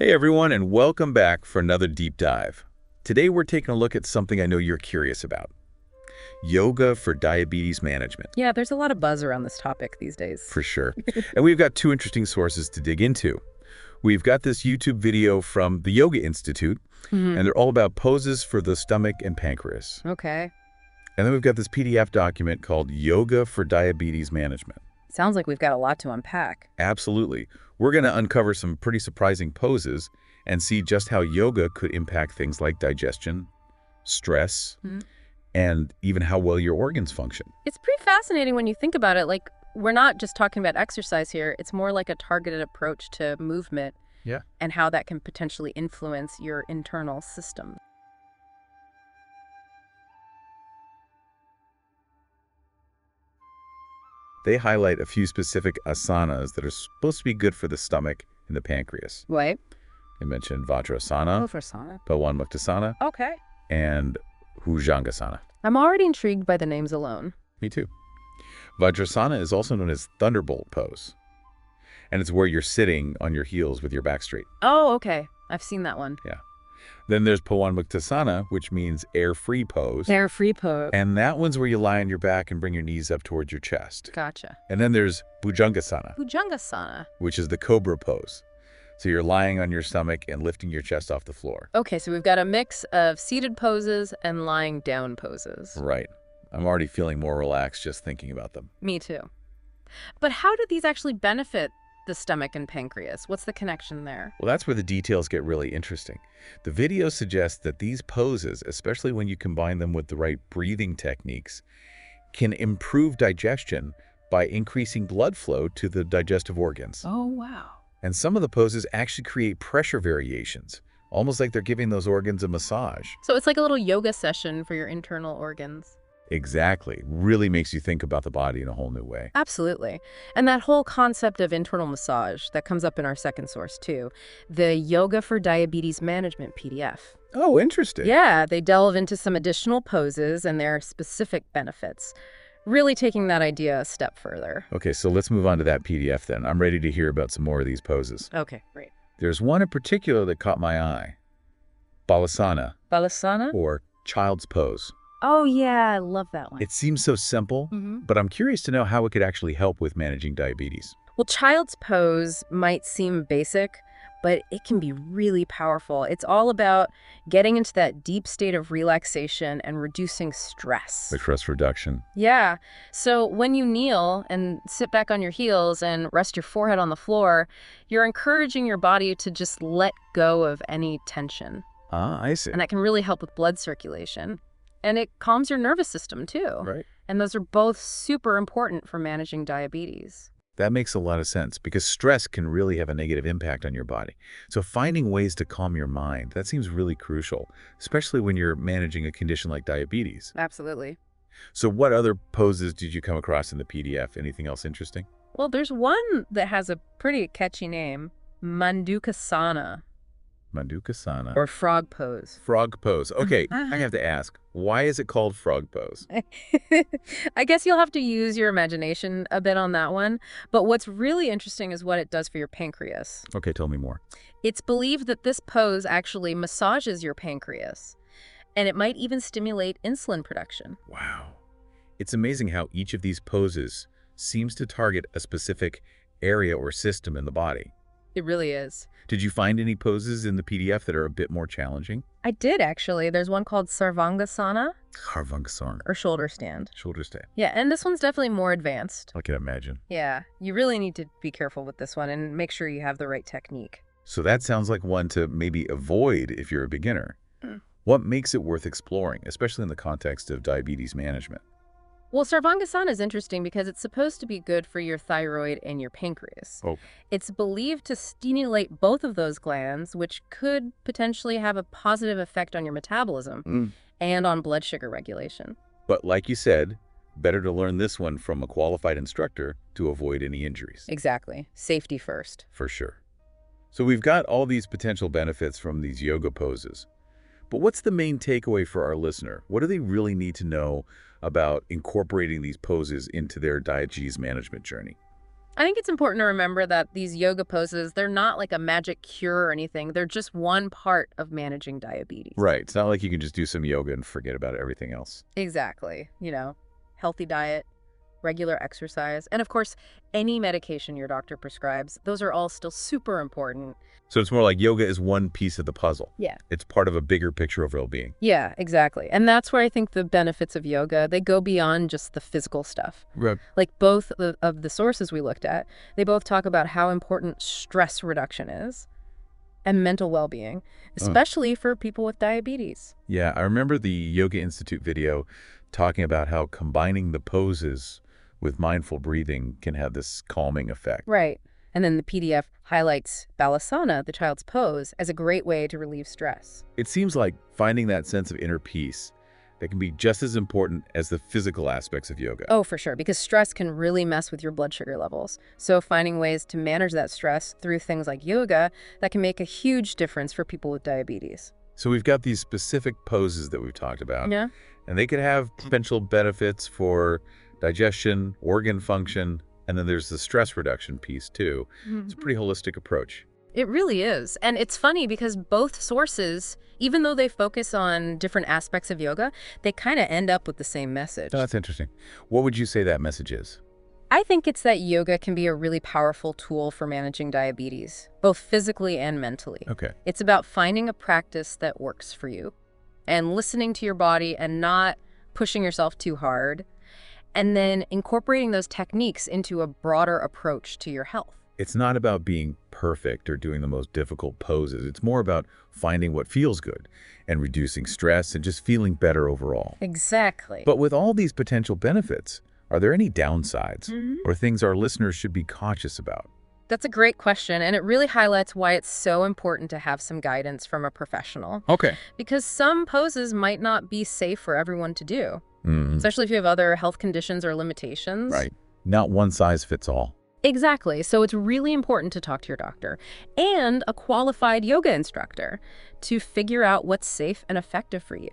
Hey everyone, and welcome back for another deep dive. Today we're taking a look at something I know you're curious about. Yoga for diabetes management. Yeah, there's a lot of buzz around this topic these days. For sure. And we've got two interesting sources to dig into. We've got this YouTube video from the Yoga Institute, and they're all about poses for the stomach and pancreas. Okay. And then we've got this PDF document called Yoga for Diabetes Management. Sounds like we've got a lot to unpack. Absolutely. We're going to uncover some pretty surprising poses and see just how yoga could impact things like digestion, stress, and even how well your organs function. It's pretty fascinating when you think about it. Like, we're not just talking about exercise here. It's more like a targeted approach to movement and how that can potentially influence your internal system. They highlight a few specific asanas that are supposed to be good for the stomach and the pancreas. Wait. They mentioned Vajrasana, Vajrasana. Pawanmuktasana, Okay. and Bhujangasana. I'm already intrigued by the names alone. Me too. Vajrasana is also known as Thunderbolt pose, and it's where you're sitting on your heels with your back straight. Oh, okay. I've seen that one. Yeah. Then there's Pawanmuktasana, which means air-free pose. They're free pose. And that one's where you lie on your back and bring your knees up towards your chest. Gotcha. And then there's Bhujangasana, Bhujangasana. which is the cobra pose. So you're lying on your stomach and lifting your chest off the floor. Okay, so we've got a mix of seated poses and lying down poses. Right. I'm already feeling more relaxed just thinking about them. Me too. But how do these actually benefit the stomach and pancreas? What's the connection there? Well, that's where the details get really interesting. The video suggests that these poses, especially when you combine them with the right breathing techniques, can improve digestion by increasing blood flow to the digestive organs. Oh, wow. And some of the poses actually create pressure variations, almost like they're giving those organs a massage. So it's like a little yoga session for your internal organs. Exactly. Really makes you think about the body in a whole new way. Absolutely. And that whole concept of internal massage, that comes up in our second source too. The Yoga for Diabetes Management PDF. Oh, interesting. Yeah, they delve into some additional poses and their specific benefits, really taking that idea a step further. Okay, so let's move on to that PDF then. I'm ready to hear about some more of these poses. Okay, great. There's one in particular that caught my eye. Balasana, Balasana? or child's pose. Oh, yeah, I love that one. It seems so simple, but I'm curious to know how it could actually help with managing diabetes. Well, child's pose might seem basic, but it can be really powerful. It's all about getting into that deep state of relaxation and reducing stress. Like stress reduction. Yeah. So when you kneel and sit back on your heels and rest your forehead on the floor, you're encouraging your body to just let go of any tension. Ah, I see. And that can really help with blood circulation. And it calms your nervous system too. Right. And those are both super important for managing diabetes. That makes a lot of sense because stress can really have a negative impact on your body. So finding ways to calm your mind, that seems really crucial, especially when you're managing a condition like diabetes. Absolutely. So what other poses did you come across in the PDF? Anything else interesting? Well, there's one that has a pretty catchy name, Mandukasana, Mandukasana. or frog pose. Frog pose. Okay, I have to ask, why is it called frog pose? I guess you'll have to use your imagination a bit on that one. But what's really interesting is what it does for your pancreas. Okay, tell me more. It's believed that this pose actually massages your pancreas, and it might even stimulate insulin production. Wow. It's amazing how each of these poses seems to target a specific area or system in the body. It really is. Did you find any poses in the PDF that are a bit more challenging? I did, actually. There's one called Sarvangasana, Sarvangasana. or shoulder stand. Shoulder stand. Yeah, and this one's definitely more advanced. I can imagine. Yeah, you really need to be careful with this one and make sure you have the right technique. So that sounds like one to maybe avoid if you're a beginner. What makes it worth exploring, especially in the context of diabetes management? Well, Sarvangasana is interesting because it's supposed to be good for your thyroid and your pancreas. Oh. It's believed to stimulate both of those glands, which could potentially have a positive effect on your metabolism and on blood sugar regulation. But like you said, better to learn this one from a qualified instructor to avoid any injuries. Exactly. Safety first. For sure. So we've got all these potential benefits from these yoga poses. But what's the main takeaway for our listener? What do they really need to know about incorporating these poses into their diabetes management journey? I think it's important to remember that these yoga poses, they're not like a magic cure or anything. They're just one part of managing diabetes. Right. It's not like you can just do some yoga and forget about everything else. Exactly. Healthy diet, regular exercise, and of course, any medication your doctor prescribes. Those are all still super important. So it's more like yoga is one piece of the puzzle. Yeah. It's part of a bigger picture of well-being. Yeah, exactly. And that's where I think the benefits of yoga, they go beyond just the physical stuff. Right. Like both of the sources we looked at, they both talk about how important stress reduction is and mental well-being, especially for people with diabetes. Yeah, I remember the Yoga Institute video talking about how combining the poses with mindful breathing can have this calming effect. Right. And then the PDF highlights Balasana, the child's pose, as a great way to relieve stress. It seems like finding that sense of inner peace that can be just as important as the physical aspects of yoga. Oh, for sure, because stress can really mess with your blood sugar levels. So finding ways to manage that stress through things like yoga, that can make a huge difference for people with diabetes. So we've got these specific poses that we've talked about. Yeah. And they could have potential benefits for digestion, organ function, and then there's the stress reduction piece too. It's a pretty holistic approach. It really is. And it's funny because both sources, even though they focus on different aspects of yoga, they kind of end up with the same message. Oh, that's interesting. What would you say that message is? I think it's that yoga can be a really powerful tool for managing diabetes, both physically and mentally. Okay. It's about finding a practice that works for you and listening to your body and not pushing yourself too hard, and then incorporating those techniques into a broader approach to your health. It's not about being perfect or doing the most difficult poses. It's more about finding what feels good and reducing stress and just feeling better overall. Exactly. But with all these potential benefits, are there any downsides or things our listeners should be cautious about? That's a great question, and it really highlights why it's so important to have some guidance from a professional. Okay. Because some poses might not be safe for everyone to do, especially if you have other health conditions or limitations. Right. Not one size fits all. Exactly. So it's really important to talk to your doctor and a qualified yoga instructor to figure out what's safe and effective for you.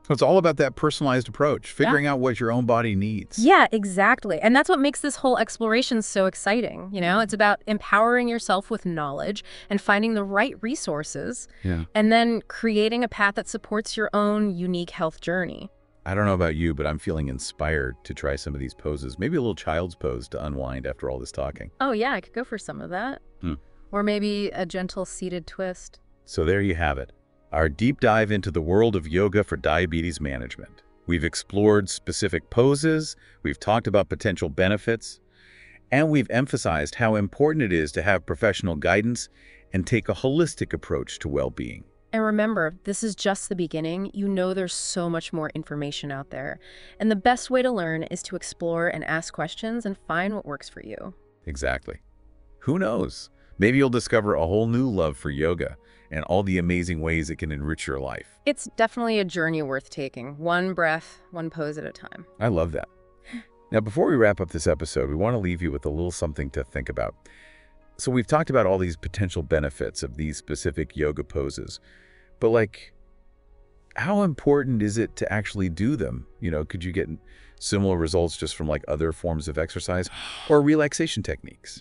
So it's all about that personalized approach, figuring out what your own body needs. Yeah, exactly. And that's what makes this whole exploration so exciting. It's about empowering yourself with knowledge and finding the right resources, and then creating a path that supports your own unique health journey. I don't know about you, but I'm feeling inspired to try some of these poses. Maybe a little child's pose to unwind after all this talking. Oh, yeah, I could go for some of that. Or maybe a gentle seated twist. So there you have it. Our deep dive into the world of yoga for diabetes management. We've explored specific poses, we've talked about potential benefits, and we've emphasized how important it is to have professional guidance and take a holistic approach to well-being. And remember, this is just the beginning. There's so much more information out there. And the best way to learn is to explore and ask questions and find what works for you. Exactly. Who knows? Maybe you'll discover a whole new love for yoga and all the amazing ways it can enrich your life. It's definitely a journey worth taking, one breath, one pose at a time. I love that. Now, before we wrap up this episode, we want to leave you with a little something to think about. So we've talked about all these potential benefits of these specific yoga poses, but how important is it to actually do them? Could you get similar results just from other forms of exercise or relaxation techniques?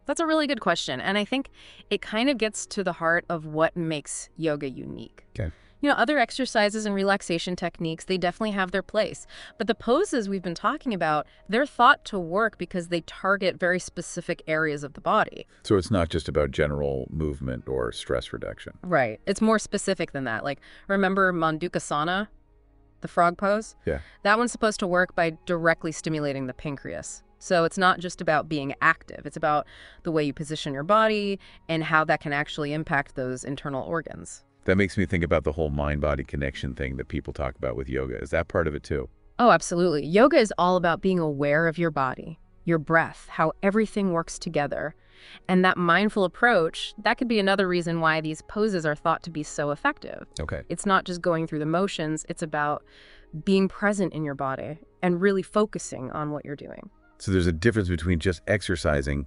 That's a really good question. And I think it kind of gets to the heart of what makes yoga unique. Okay. Other exercises and relaxation techniques, they definitely have their place. But the poses we've been talking about, they're thought to work because they target very specific areas of the body. So it's not just about general movement or stress reduction. Right. It's more specific than that. Remember Mandukasana, the frog pose? Yeah. That one's supposed to work by directly stimulating the pancreas. So it's not just about being active. It's about the way you position your body and how that can actually impact those internal organs. That makes me think about the whole mind-body connection thing that people talk about with yoga. Is that part of it too? Oh, absolutely. Yoga is all about being aware of your body, your breath, how everything works together. And that mindful approach, that could be another reason why these poses are thought to be so effective. Okay. It's not just going through the motions. It's about being present in your body and really focusing on what you're doing. So there's a difference between just exercising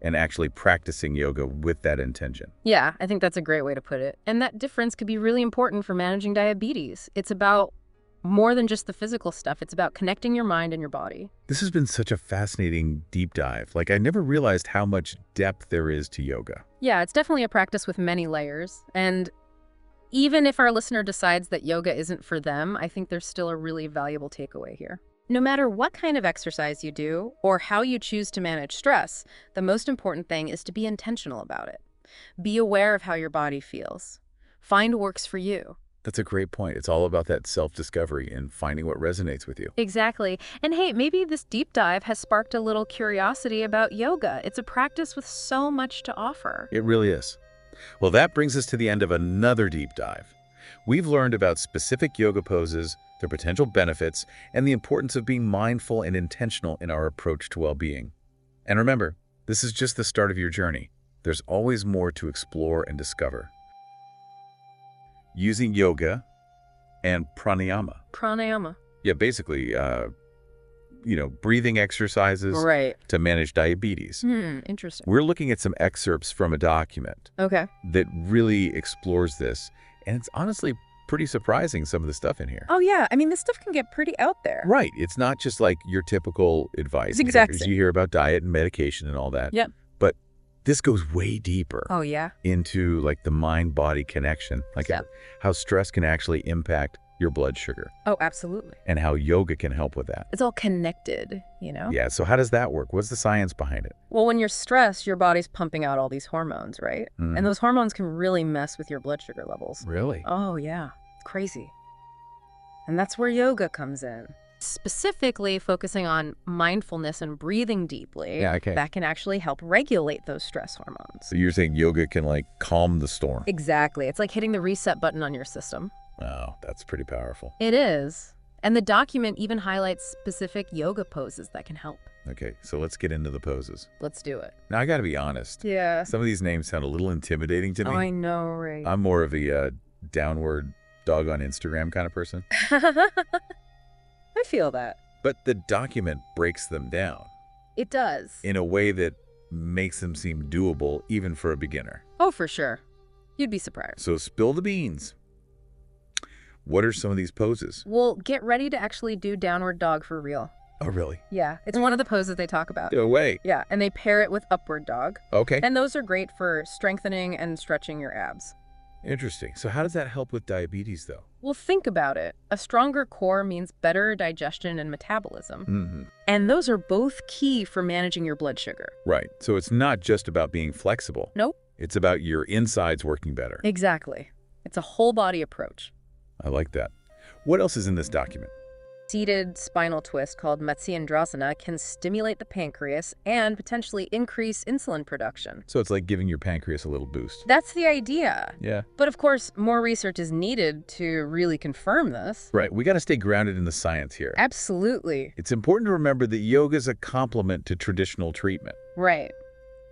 and actually practicing yoga with that intention. Yeah, I think that's a great way to put it. And that difference could be really important for managing diabetes. It's about more than just the physical stuff. It's about connecting your mind and your body. This has been such a fascinating deep dive. Like, I never realized how much depth there is to yoga. Yeah, it's definitely a practice with many layers. And even if our listener decides that yoga isn't for them, I think there's still a really valuable takeaway here. No matter what kind of exercise you do or how you choose to manage stress, the most important thing is to be intentional about it. Be aware of how your body feels. Find what works for you. That's a great point. It's all about that self-discovery and finding what resonates with you. Exactly. And hey, maybe this deep dive has sparked a little curiosity about yoga. It's a practice with so much to offer. It really is. Well, that brings us to the end of another deep dive. We've learned about specific yoga poses, their potential benefits, and the importance of being mindful and intentional in our approach to well-being. And remember, this is just the start of your journey. There's always more to explore and discover. Using yoga and pranayama. Pranayama. Yeah, basically, breathing exercises Right. to manage diabetes. Interesting. We're looking at some excerpts from a document Okay. that really explores this, and it's honestly pretty surprising, some of the stuff in here. Oh, yeah. I mean, this stuff can get pretty out there. Right. It's not just like your typical advice. Exactly. You hear about diet and medication and all that. Yep. But this goes way deeper Oh, yeah. into like the mind-body connection, like Yep. how stress can actually impact your blood sugar Oh, absolutely. and how yoga can help with that. It's all connected, you know? Yeah, so how does that work? What's the science behind it? Well, when you're stressed, your body's pumping out all these hormones, right? Mm. And those hormones can really mess with your blood sugar levels. Really? Oh, yeah. It's crazy. And that's where yoga comes in. Specifically focusing on mindfulness and breathing deeply. Yeah, okay. That can actually help regulate those stress hormones. So you're saying yoga can like calm the storm? Exactly. It's like hitting the reset button on your system. Oh, that's pretty powerful. It is. And the document even highlights specific yoga poses that can help. Okay, so let's get into the poses. Let's do it. Now, I got to be honest. Yeah. Some of these names sound a little intimidating to me. Oh, I know, right? I'm more of a downward dog on Instagram kind of person. I feel that. But the document breaks them down It does. in a way that makes them seem doable even for a beginner. Oh, for sure. You'd be surprised. So spill the beans. What are some of these poses? Well, get ready to actually do downward dog for real. Oh, really? Yeah, it's one of the poses they talk about. No way. Yeah, and they pair it with upward dog. Okay. And those are great for strengthening and stretching your abs. Interesting. So how does that help with diabetes, though? Well, think about it. A stronger core means better digestion and metabolism. Mm-hmm. And those are both key for managing your blood sugar. Right. So it's not just about being flexible. Nope. It's about your insides working better. Exactly. It's a whole body approach. I like that. What else is in this document? Seated spinal twist called Matsyendrasana can stimulate the pancreas and potentially increase insulin production. So it's like giving your pancreas a little boost. That's the idea. Yeah. But of course, more research is needed to really confirm this. Right. We got to stay grounded in the science here. Absolutely. It's important to remember that yoga is a complement to traditional treatment. Right.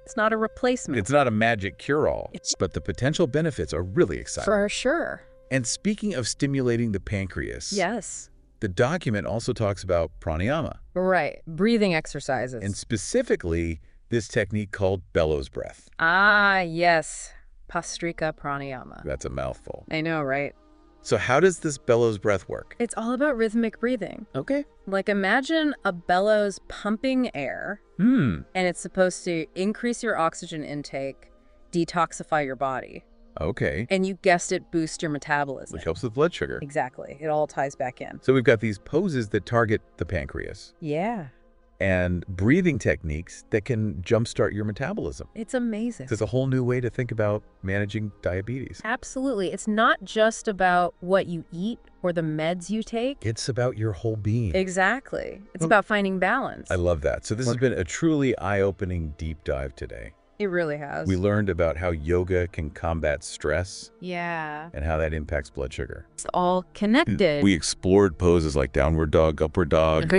It's not a replacement. It's not a magic cure-all, but the potential benefits are really exciting. For sure. And speaking of stimulating the pancreas, Yes. the document also talks about pranayama, Right. Breathing exercises. and specifically this technique called bellows breath. Ah, yes. Pastrika pranayama. That's a mouthful. I know, right? So how does this bellows breath work? It's all about rhythmic breathing. Okay. Like imagine a bellows pumping air, and it's supposed to increase your oxygen intake, detoxify your body, Okay. and you guessed it, boost your metabolism. Which helps with blood sugar. Exactly. It all ties back in. So we've got these poses that target the pancreas Yeah. and breathing techniques that can jumpstart your metabolism. It's amazing. So it's a whole new way to think about managing diabetes. Absolutely. It's not just about what you eat or the meds you take. It's about your whole being. Exactly. It's Well, about finding balance. I love that. So this has been a truly eye-opening deep dive today. It really has. We learned about how yoga can combat stress Yeah. and how that impacts blood sugar. It's all connected. We explored poses like downward dog, upward dog,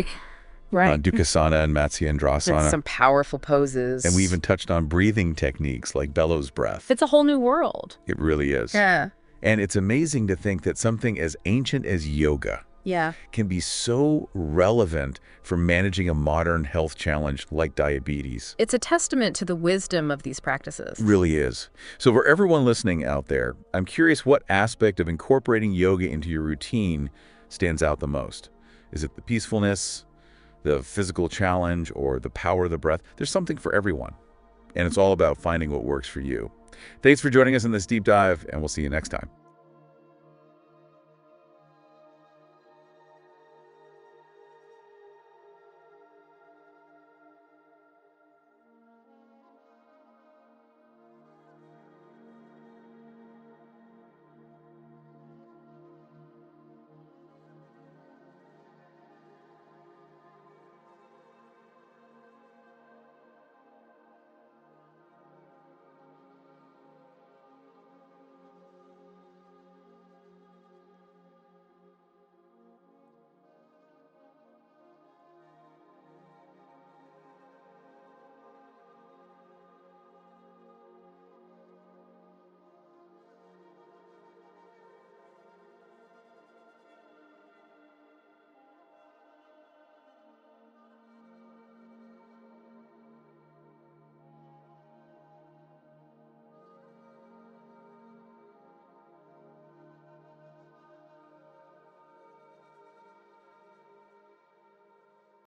Right. Dukasana and Matsyendrasana. Some powerful poses. And we even touched on breathing techniques like bellows breath. It's a whole new world. It really is. Yeah. And it's amazing to think that something as ancient as yoga Yeah. can be so relevant for managing a modern health challenge like diabetes. It's a testament to the wisdom of these practices. Really is. So for everyone listening out there, I'm curious what aspect of incorporating yoga into your routine stands out the most? Is it the peacefulness, the physical challenge, or the power of the breath? There's something for everyone, and it's all about finding what works for you. Thanks for joining us in this deep dive, and we'll see you next time.